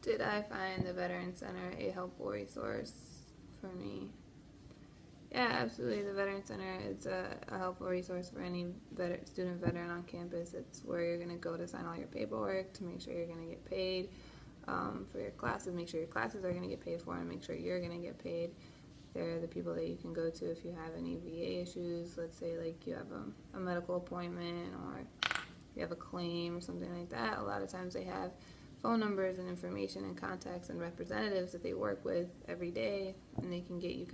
Did I find the Veteran Center a helpful resource for me? Yeah, absolutely. The Veteran Center is a helpful resource for any student veteran on campus. It's where you're going to go to sign all your paperwork, to make sure you're going to get paid for your classes, make sure your classes are going to get paid for, and make sure you're going to get paid. They're the people that you can go to if you have any VA issues. Let's say like you have a medical appointment or you have a claim or something like that. A lot of times they have phone numbers and information and contacts and representatives that they work with every day, and they can get you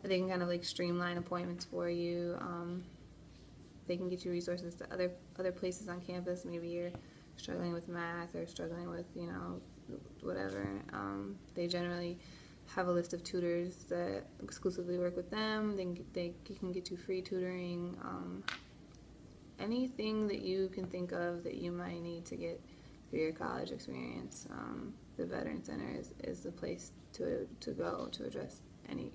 they can kind of like streamline appointments for you. They can get you resources to other places on campus. Maybe you're struggling with math or struggling with whatever. They generally have a list of tutors that exclusively work with them. They can get you free tutoring. Anything that you can think of that you might need to get through your college experience, the Veteran Center is the place to go to address any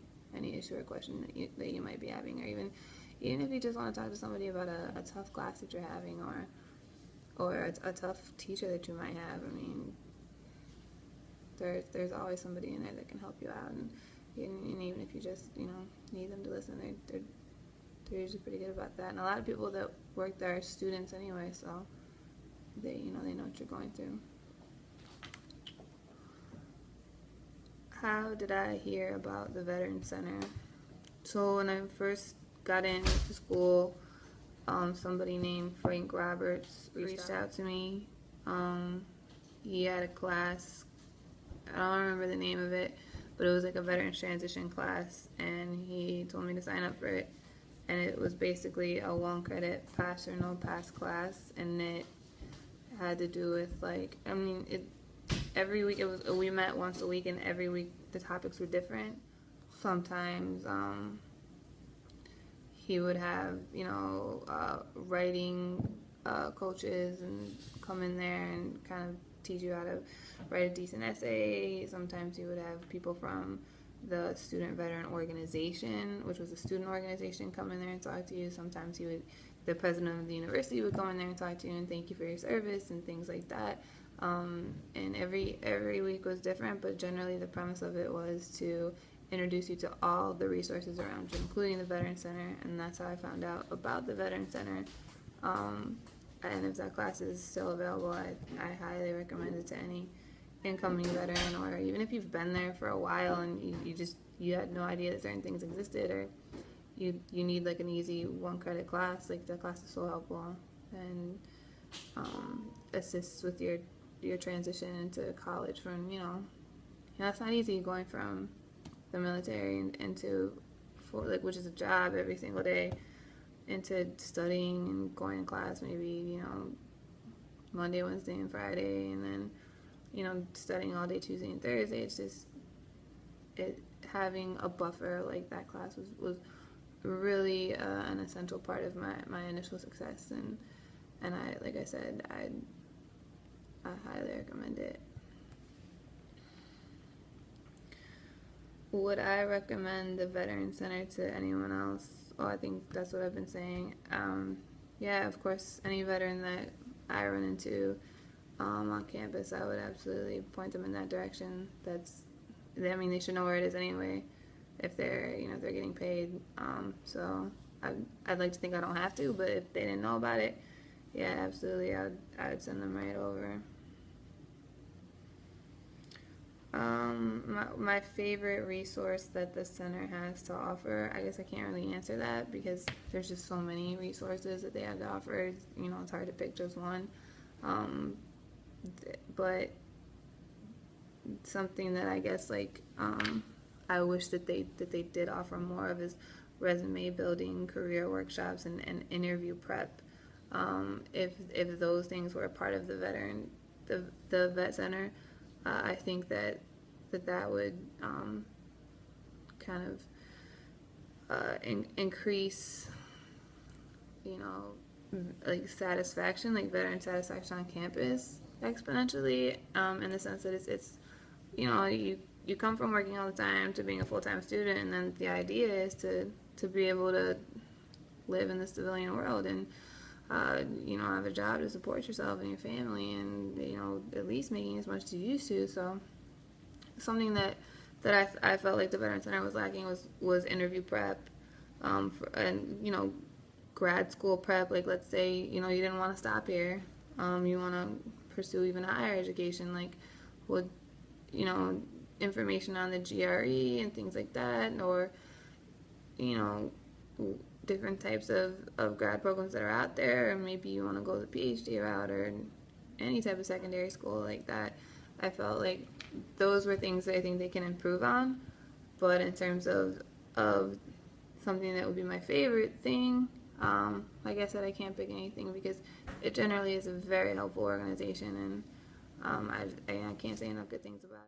issue or question that you might be having, or even if you just want to talk to somebody about a tough class that you're having, or a tough teacher that you might have. I mean, there's always somebody in there that can help you out, and even if you just need them to listen, they're usually pretty good about that. And a lot of people that work there are students anyway, so they know what you're going through. How did I hear about the Veteran Center? So when I first got into school, somebody named Frank Roberts reached out to me. He had a class, I don't remember the name of it, but it was like a veterans transition class, and he told me to sign up for it. And it was basically a 1-credit pass or no pass class, and it had to do with every week we met once a week, and every week the topics were different. Sometimes he would have writing coaches and come in there and kind of teach you how to write a decent essay. Sometimes he would have people from the student veteran organization, which was a student organization, come in there and talk to you. Sometimes the president of the university would come in there and talk to you and thank you for your service and things like that. And every week was different, but generally the premise of it was to introduce you to all the resources around you, including the Veteran Center, and that's how I found out about the Veteran Center. And if that class is still available, I highly recommend it to any incoming veteran, or even if you've been there for a while and you had no idea that certain things existed, or you need like an easy 1-credit class. Like, that class is so helpful and assists with your transition into college from it's not easy going from the military into which is a job every single day, into studying and going to class maybe Monday, Wednesday, and Friday, and then studying all day Tuesday and Thursday. It's just having a buffer like that class was really an essential part of my initial success, and I, like I said, I highly recommend it. Would I recommend the Veteran Center to anyone else? Oh, I think that's what I've been saying. Yeah, of course, any veteran that I run into on campus, I would absolutely point them in that direction. They should know where it is anyway, if they're getting paid. So I'd like to think I don't have to, but if they didn't know about it, yeah, absolutely, I would send them right over. My favorite resource that the center has to offer, I guess I can't really answer that because there's just so many resources that they have to offer. It's hard to pick just one. But something that I guess I wish that they did offer more of is resume building, career workshops, and interview prep. If those things were a part of the Vet Center, I think that would kind of increase satisfaction, like veteran satisfaction on campus exponentially, in the sense that it's you come from working all the time to being a full-time student, and then the idea is to be able to live in the civilian world. And have a job to support yourself and your family, and at least making as much as you used to. So something that I felt like the Veteran Center was lacking was interview prep, and grad school prep. Like, let's say you didn't want to stop here, you want to pursue even higher education, like would information on the GRE and things like that, or different types of grad programs that are out there, or maybe you want to go the PhD route or any type of secondary school like that. I felt like those were things that I think they can improve on. But in terms of something that would be my favorite thing, like I said, I can't pick anything because it generally is a very helpful organization, and I can't say enough good things about it.